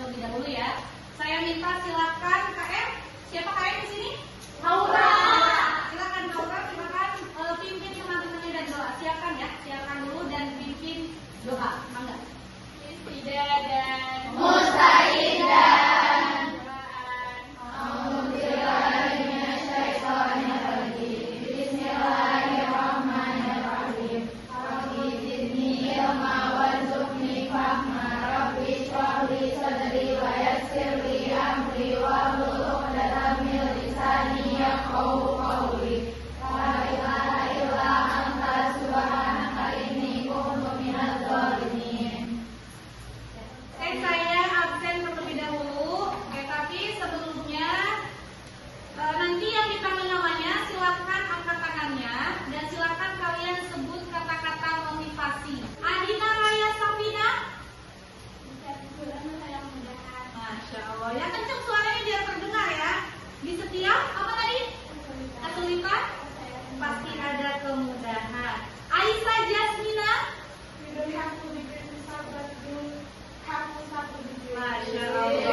terlebih dahulu ya. Saya minta silakan KM. Siapa KM di sini? Aura. Silakan Aura, silakan pimpin teman-temannya dan doa. Silakan ya, silakan dulu dan pimpin doa. Mangga. Istidah dan Mustaidan. Nanti yang dipanggil namanya silakan angkat tangannya dan silakan kalian sebut kata-kata motivasi. Adina Raya Safina. Masya Allah, ya kenceng suaranya biar terdengar ya. Di setiap apa tadi? Kesulitan pasti ada kemudahan. Aisyah Jasmina. Masya Allah.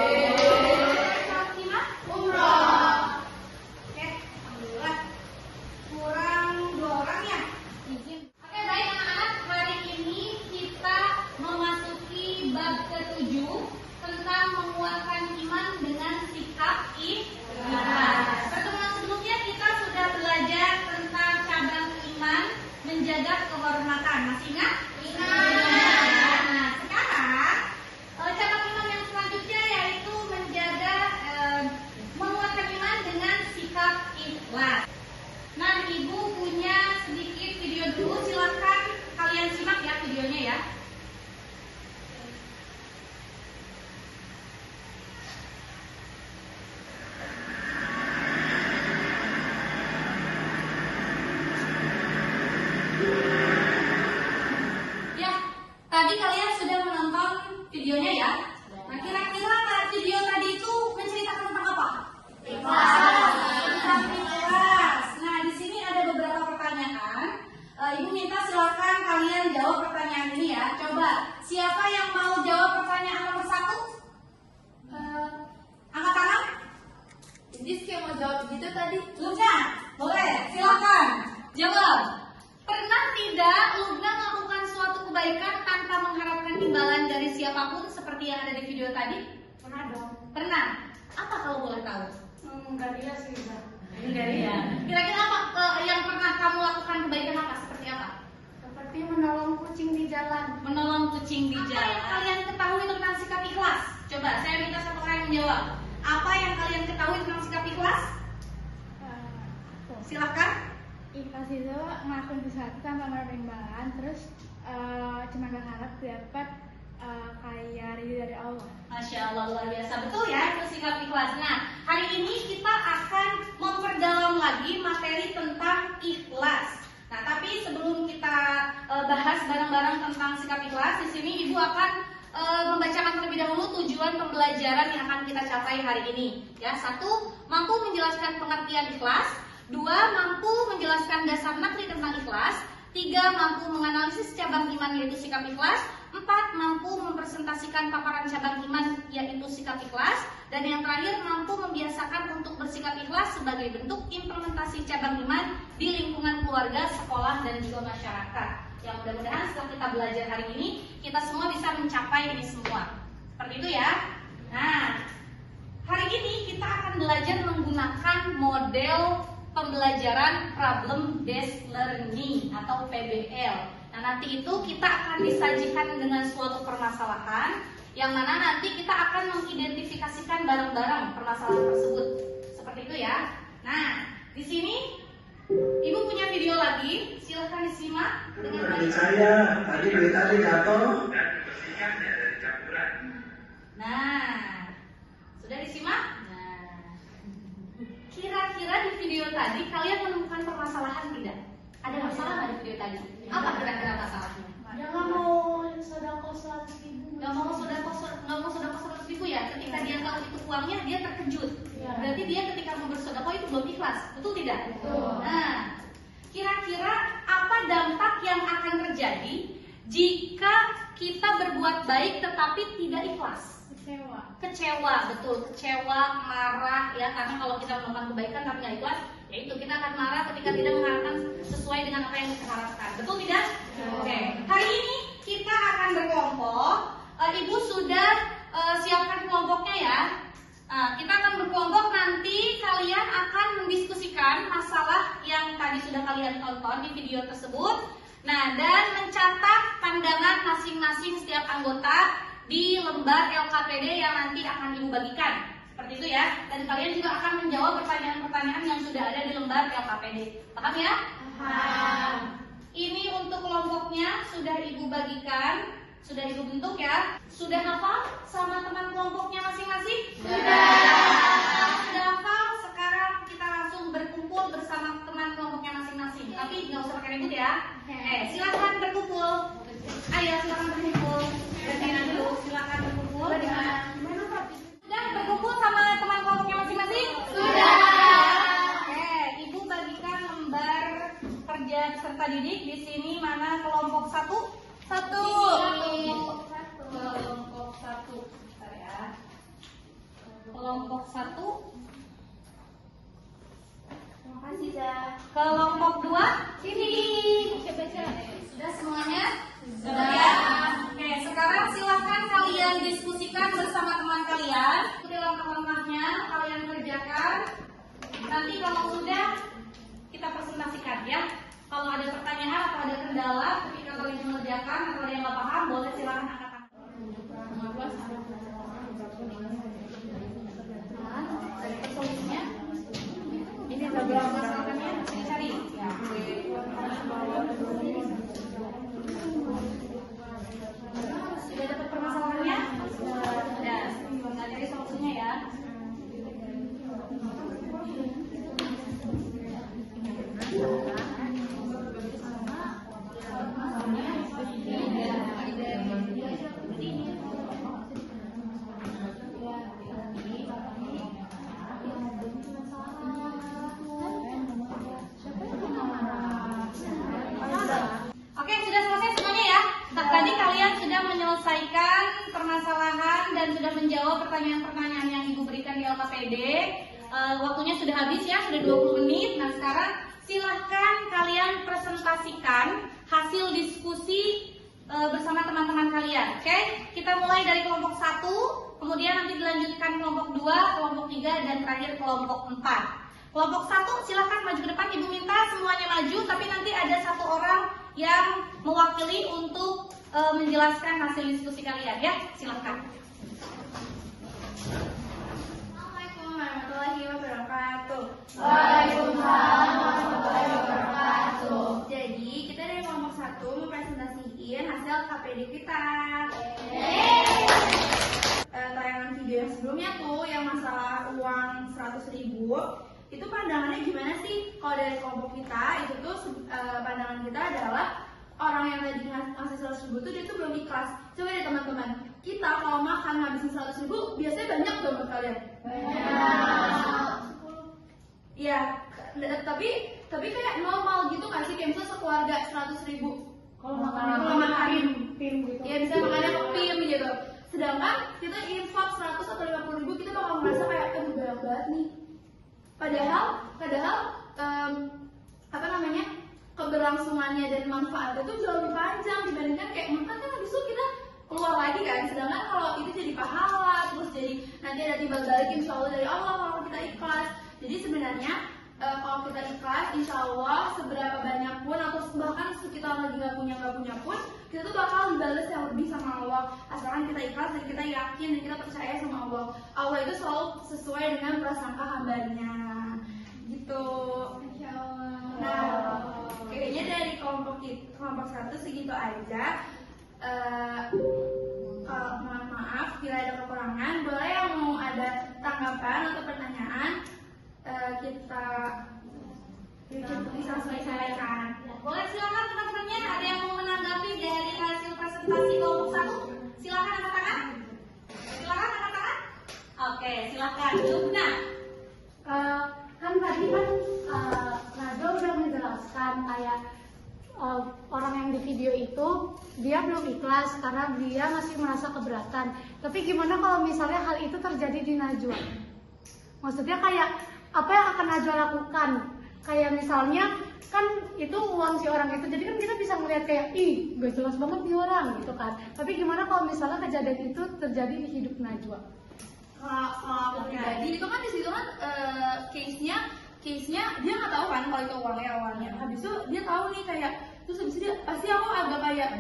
Tentang menguatkan iman dengan sikap ikhlas. Pertemuan sebelumnya kita sudah belajar tentang cabang iman menjaga kehormatan. Masih ingat? Ingat. Nah, sekarang cabang iman yang selanjutnya yaitu menjaga menguatkan iman dengan sikap ikhlas. Nah, Ibu punya sedikit video dulu. Silahkan kalian simak ya videonya ya. Tadi kalian sudah menonton videonya ya. Nah, kira-kira video tadi itu menceritakan tentang apa? Ikhlas. Tentang ikhlas. Nah, di sini ada beberapa pertanyaan. Ibu minta silakan kalian jawab pertanyaan ini ya. Coba, siapa yang mau jawab pertanyaan nomor 1? Angkat tangan. Jadi kayak mau jawab gitu tadi. Luna, boleh. Silakan jawab. Pernah tidak Luna melakukan suatu kebaikan tanpa mengharapkan imbalan dari siapapun seperti yang ada di video tadi? Pernah dong. Pernah. Apa kalau boleh tahu? Enggak dia sih. Enggak ya. Kira-kira apa yang pernah kamu lakukan kebaikan apa? Seperti apa? Seperti menolong kucing di jalan. Menolong kucing di jalan. Apa yang kalian ketahui tentang sikap ikhlas? Coba saya minta satu kalian menjawab. Apa yang kalian ketahui tentang sikap ikhlas? Silakan. Ikhlas itu ngelakuin sesuatu tanpa mengharap imbalan, terus cuma berharap dapat kayak ridho dari Allah. Masya Allah, luar biasa. Betul ya, itu sikap ikhlas. Nah, hari ini kita akan memperdalam lagi materi tentang ikhlas. Nah, tapi sebelum kita bahas bareng-bareng tentang sikap ikhlas, di sini Ibu akan membacakan terlebih dahulu tujuan pembelajaran yang akan kita capai hari ini. Ya, 1, mampu menjelaskan pengertian ikhlas. 2, mampu menjelaskan dasar materi tentang ikhlas. 3, mampu menganalisis cabang iman yaitu sikap ikhlas. 4, mampu mempresentasikan paparan cabang iman yaitu sikap ikhlas. Dan yang terakhir, mampu membiasakan untuk bersikap ikhlas sebagai bentuk implementasi cabang iman di lingkungan keluarga, sekolah, dan juga masyarakat. Yang mudah-mudahan setelah kita belajar hari ini, kita semua bisa mencapai ini semua. Seperti itu ya. Nah, hari ini kita akan belajar menggunakan model pembelajaran problem based learning atau PBL. Nah, nanti itu kita akan disajikan dengan suatu permasalahan yang mana nanti kita akan mengidentifikasikan bareng-bareng permasalahan tersebut. Seperti itu ya. Nah, di sini Ibu punya video lagi, silahkan disimak dengan baik. Saya tadi jatuh. Nah, sudah disimak? Kira-kira di video tadi kalian menemukan permasalahan tidak? Ada masalah nggak di video tadi? Apa kira-kira masalahnya? Dia nggak mau sedekah 100.000. Nggak mau sedekah 100.000 ya? Ketika dia tahu itu uangnya, dia terkejut. Ya. Berarti dia ketika mau bersedekah itu belum ikhlas, betul tidak? Betul. Nah, kira-kira apa dampak yang akan terjadi jika kita berbuat baik tetapi tidak ikhlas? Kecewa. kecewa, betul, kecewa, marah ya, karena kalau kita melakukan kebaikan tapi nggak ikhlas, ya itu kita akan marah ketika tidak mengharapkan sesuai dengan apa yang kita harapkan, betul tidak? Oke, hari ini kita akan berkelompok. Ibu sudah siapkan kelompoknya ya. Kita akan berkelompok, nanti kalian akan mendiskusikan masalah yang tadi sudah kalian tonton di video tersebut. Nah, dan mencatat pandangan masing-masing setiap anggota di lembar LKPD yang nanti akan Ibu bagikan. Seperti itu ya. Dan kalian juga akan menjawab pertanyaan-pertanyaan yang sudah ada di lembar LKPD. Paham ya? Paham. Ini untuk kelompoknya sudah Ibu bagikan, sudah Ibu bentuk ya. Sudah hafal sama teman kelompoknya masing-masing? Sudah hafal? Sekarang kita langsung berkumpul bersama teman kelompoknya masing-masing. Tapi nggak usah pakai ribut ya. Silakan berkumpul. Ayo silakan berkumpul. Gantian dulu, silakan berkumpul. Sudah berkumpul sama teman kelompoknya masing-masing? Sudah. Ibu bagikan lembar kerja peserta didik di sini. Mana kelompok 1? Kelompok 1. Bentar ya. Kelompok 1. Terima kasih, Zah. Kelompok 2. Sini. Sudah semuanya? Sudah. Oke, sekarang silakan kalian diskusikan bersama teman kalian. Ikuti langkah-langkahnya, kalian kerjakan. Nanti kalau sudah, kita presentasikan ya. Kalau ada pertanyaan atau ada kendala ketika kalian mengerjakan atau ada yang nggak paham, boleh silakan angkat tangan. Dari solusinya, ini adalah masalahnya dicari. Ya. Sudah dapat permasalahannya? Sudah. Tinggal cari solusinya ya. Oke, sudah selesai semuanya ya. Tadi kalian sudah menyelesaikan permasalahan dan sudah menjawab pertanyaan-pertanyaan yang Ibu berikan di LKPD. Waktunya sudah habis ya, sudah 20 menit. Nah, sekarang silahkan kalian presentasikan hasil diskusi bersama teman-teman kalian. Oke, kita mulai dari kelompok 1, kemudian nanti dilanjutkan kelompok 2, kelompok 3, dan terakhir kelompok 4. Kelompok 1 silahkan maju ke depan. Ibu minta semuanya maju, tapi nanti ada satu orang yang mewakili untuk menjelaskan hasil diskusi kalian ya. Silahkan. Assalamualaikum warahmatullahi wabarakatuh. Waalaikumsalam warahmatullahi wabarakatuh. Jadi kita dari kelompok 1 mau presentasiin hasil KPD kita. Tayangan video yang sebelumnya tuh yang masalah uang 100.000, itu pandangannya gimana sih? Kalau dari kelompok kita itu tuh pandangan kita adalah orang yang tadi ngasih 100.000 tuh dia tuh belum ikhlas. Coba deh teman-teman, kita kalau makan ngabisin 100.000 biasanya banyak dong buat kalian. Iya, tapi kayak normal gitu kan sih, kayak misalnya sekeluarga 100.000. Kalau makan pim gitu. Ya bisa makannya ke pim gitu. Sedangkan kita infak 100 atau 50.000 kita bakal merasa kayak aduh banyak banget nih. Padahal keberlangsungannya dan manfaatnya itu jauh lebih panjang dibandingkan kayak makan kan habis itu kita keluar lagi kan. Sedangkan kalau itu jadi pahala, terus jadi nanti ada timbal balik insya Allah dari Allah kalau kita ikhlas. Jadi sebenarnya kalau kita ikhlas, insya Allah seberapa banyak pun atau bahkan kita lagi nggak punya pun, kita tuh bakal dibalas yang lebih sama Allah. Asalkan kita ikhlas dan kita yakin dan kita percaya sama Allah. Allah itu selalu sesuai dengan prasangka hambanya, gitu. Insya Allah. Nah, kayaknya dari kelompok 1 segitu aja. Mohon maaf bila ada kekurangan. Boleh yang mau ada tanggapan atau pertanyaan, kita bisa selesaikan. Boleh silakan teman-temannya, ada yang mau menanggapi dari hasil presentasi kelompok 1? Silakan angkat tangan. Silakan angkat tangan. Oke, silakan. Nah, Kan tadi kan Najwa udah menjelaskan kayak orang yang di video itu dia belum ikhlas karena dia masih merasa keberatan. Tapi gimana kalau misalnya hal itu terjadi di Najwa? Maksudnya kayak apa yang akan Najwa lakukan? Kayak misalnya kan itu uang si orang itu, jadi kan kita bisa melihat kayak ih gak jelas banget nih orang gitu kan. Tapi gimana kalau misalnya kejadian itu terjadi di hidup Najwa? Kalau aku pribadi itu kan di situ kan case-nya dia nggak tahu kan kalau itu uangnya awalnya. Habis itu dia tahu nih kayak terus habis itu dia pasti aku agak kayak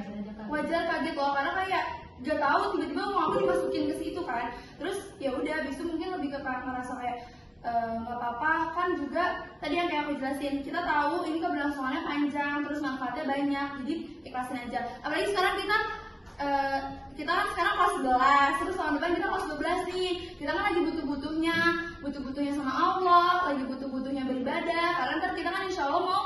wajar kaget loh karena kayak gak tahu tiba-tiba uang aku dimasukin ke situ kan. Terus ya udah habis itu mungkin lebih ke merasa kayak nggak apa-apa kan juga tadi yang kayak aku jelasin kita tahu ini keberlangsungannya panjang terus manfaatnya banyak jadi ikhlasin aja. Apalagi sekarang kita kan sekarang kelas 11 terus tahun depan kita kelas 12 nih, kita kan lagi butuh-butuhnya sama Allah, lagi butuh-butuhnya beribadah karena ntar kita kan insya Allah mau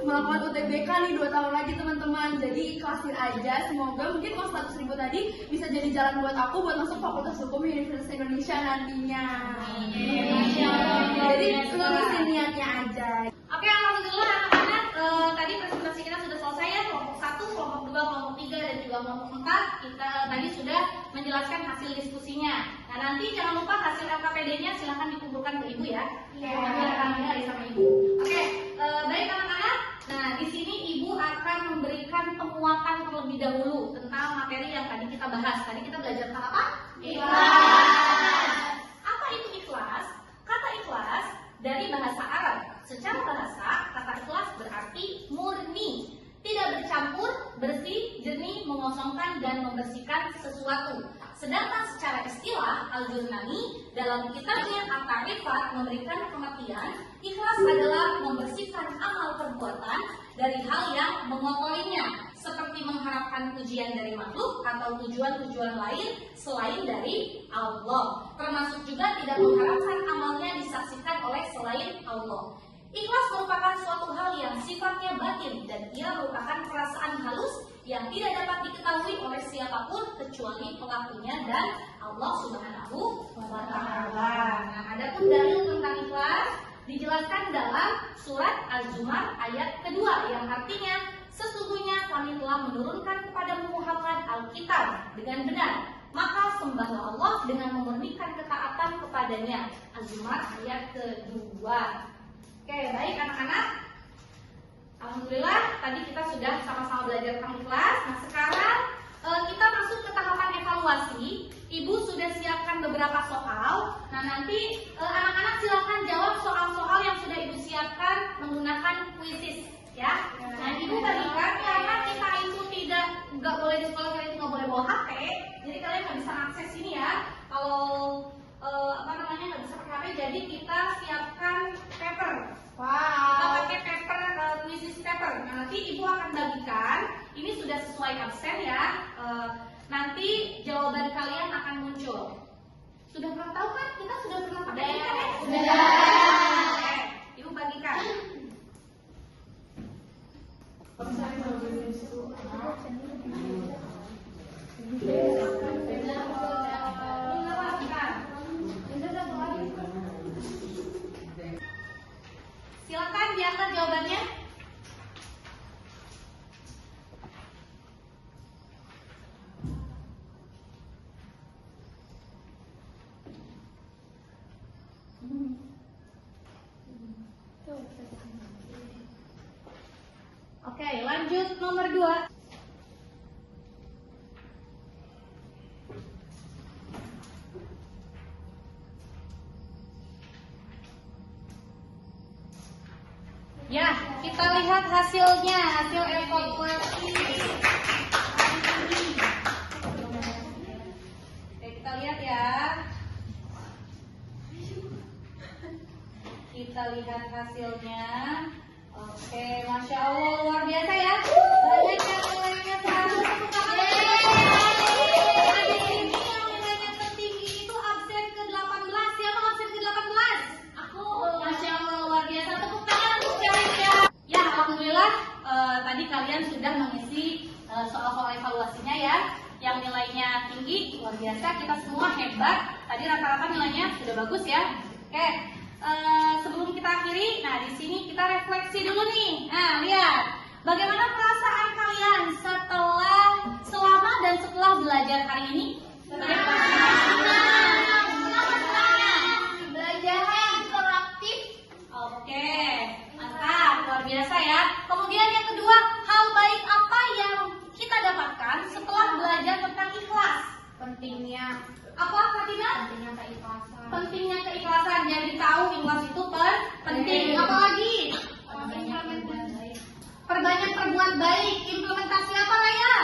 melakukan UTBK nih 2 tahun lagi teman-teman. Jadi ikhlasin aja, semoga mungkin uang 100.000 tadi bisa jadi jalan buat aku buat masuk Fakultas Hukum Universitas Indonesia nantinya. Jadi lurusin niatnya aja. Oke, alhamdulillah anak-anak tadi presentasi kita sudah selesai ya, kelompok 1, kelompok 2, kelompok 3 dan juga kelompok 4 kita tadi sudah menjelaskan hasil diskusinya. Nah nanti jangan lupa hasil LKPD-nya silahkan dikumpulkan ke ibu ya. Nanti akan dinilai sama ibu. Oke, baik anak-anak. Nah di sini ibu akan memberikan penguatan terlebih dahulu tentang materi yang tadi kita bahas. Tadi kita belajar tentang apa? Ikhlas. Apa itu ikhlas? Kata ikhlas dari bahasa Arab. Secara bahasa, kata ikhlas berarti murni, tidak bercampur, bersih, jernih, mengosongkan dan membersihkan sesuatu. Sedangkan secara istilah Al-Jurnani dalam kitabnya At-Ta'rifat memberikan pengertian ikhlas adalah membersihkan amal perbuatan dari hal yang mengotorinya, seperti mengharapkan pujian dari makhluk atau tujuan-tujuan lain selain dari Allah, termasuk juga tidak mengharapkan amalnya disaksikan oleh selain Allah. Ikhlas merupakan suatu hal yang sifatnya batin dan ia merupakan perasaan halus yang tidak dapat diketahui oleh siapapun kecuali pelakunya dan Allah Subhanahu wa Ta'ala. Nah, adapun dalil tentang ikhlas dijelaskan dalam surat Az-Zumar ayat kedua yang artinya sesungguhnya kami telah menurunkan kepada Muhammad Alkitab dengan benar, maka sembahlah Allah dengan memurnikan ketaatan kepadanya. Az-Zumar ayat kedua. Oke, baik anak-anak. Alhamdulillah tadi kita sudah sama-sama belajar tentang ikhlas. Nah sekarang kita masuk ke tahapan evaluasi. Ibu sudah siapkan beberapa soal. Nah nanti anak-anak silakan jawab soal-soal yang sudah ibu siapkan menggunakan kuisis, ya. Nah ibu bagikan karena kita itu nggak boleh di sekolah kita itu nggak boleh bawa HP. Jadi kalian nggak bisa akses ini ya. Kalau nggak bisa pakai HP, jadi kita siapkan paper. Kita pakai paper, kuisis paper. Nah, nanti ibu akan bagikan. Ini sudah sesuai absen ya. Nanti jawaban kalian akan muncul. Sudah pernah tahu kan? Kita sudah pernah pakai ini kan ya? Sudah. Oke, ibu bagikan. Silakan diangkat jawabannya. Oke, lanjut nomor 2. Ya, kita lihat hasilnya, hasil evaluasi. Oke, kita lihat ya. Kita lihat hasilnya. Oke, Masya Allah, luar biasa ya. Banyak yang nilainya 100. Tepuk tangan. Di sini yang nilainya tertinggi itu absen ke-18. Siapa absen ke-18? Aku. Masya Allah, luar biasa. Tepuk tangan untuk kalian. Ya, alhamdulillah tadi kalian sudah mengisi soal-soal evaluasinya ya. Yang nilainya tinggi, luar biasa. Kita semua hebat. Tadi rata-rata nilainya sudah bagus ya. Oke. Sebelum kita akhiri, nah di sini kita refleksi dulu nih. Nah lihat, Bagaimana perasaan kalian selama dan setelah belajar hari ini? Belajarnya yang interaktif. Oke, mantap, luar biasa ya. Kemudian yang kedua, hal baik apa yang kita dapatkan setelah belajar tentang ikhlas? Pentingnya Apa, Fatina? keikhlasan. Pentingnya keikhlasan. Jadi tahu ikhlas itu penting. Apalagi? Perbanyak perbuat baik. Implementasi apa, Raya?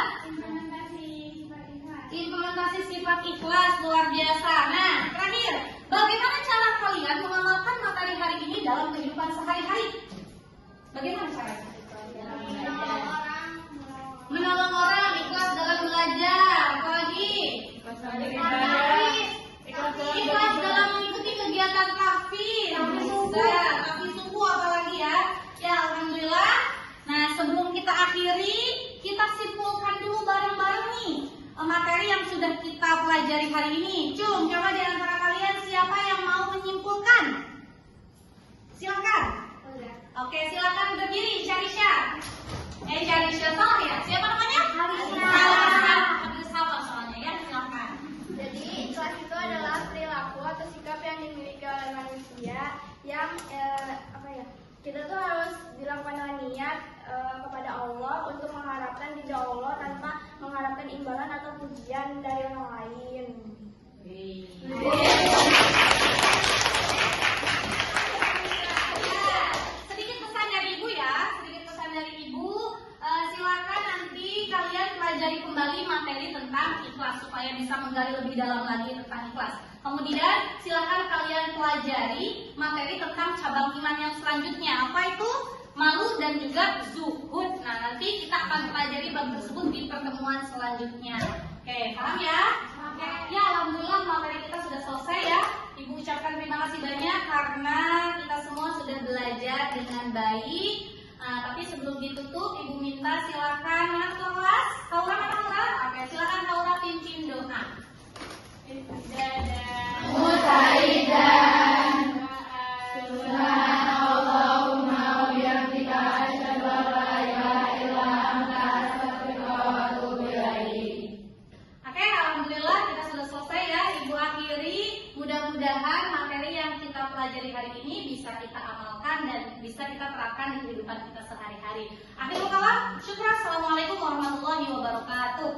Implementasi sifat ikhlas, luar biasa. Nah, terakhir, bagaimana cara kalian mengamalkan materi hari ini dalam kehidupan sehari-hari? Bagaimana caranya? Menolong orang, ikhlas dalam belajar. Apalagi? Ikhlas dalam mengikuti kegiatan tahfiz. Tapi sungguh apalagi ya? Ya, alhamdulillah. Nah, sebelum kita akhiri, kita simpulkan dulu bareng-bareng nih materi yang sudah kita pelajari hari ini. Cung, coba di antara kalian siapa yang mau menyimpulkan? Silakan. Oke, silakan berdiri, Syarisha. Syarisha tahu ya? Siapa namanya? Haris sama soalnya ya, silakan. Jadi ikhlas itu adalah perilaku atau sikap yang dimiliki oleh manusia yang kita tuh harus dilakukan dengan niat kepada Allah untuk mengharapkan ridha Allah tanpa mengharapkan imbalan atau pujian dari orang lain. Sedikit pesan dari Ibu ya, silakan nanti kalian pelajari kembali materi tentang ikhlas supaya bisa menggali lebih dalam lagi tentang ikhlas. Kemudian silakan kalian pelajari materi tentang cabang iman yang selanjutnya. Apa itu? Malu dan juga zuhud. Nah, nanti kita akan pelajari bab tersebut di pertemuan selanjutnya. Oke, paham ya? Oke, ya alhamdulillah materi kita sudah selesai ya. Ibu ucapkan terima kasih banyak karena kita semua sudah belajar dengan baik. Nah, tapi sebelum ditutup, Ibu minta silakan mana ketua kelas? Haura mana Haura? Oke, silakan Haura pimpin doa. Oke, alhamdulillah kita sudah selesai ya. Ibu akhiri, mudah-mudahan materi yang kita pelajari hari ini bisa kita amalkan dan bisa kita terapkan di kehidupan kita sehari-hari. Akhirul kalam, syukur. Assalamualaikum warahmatullahi wabarakatuh.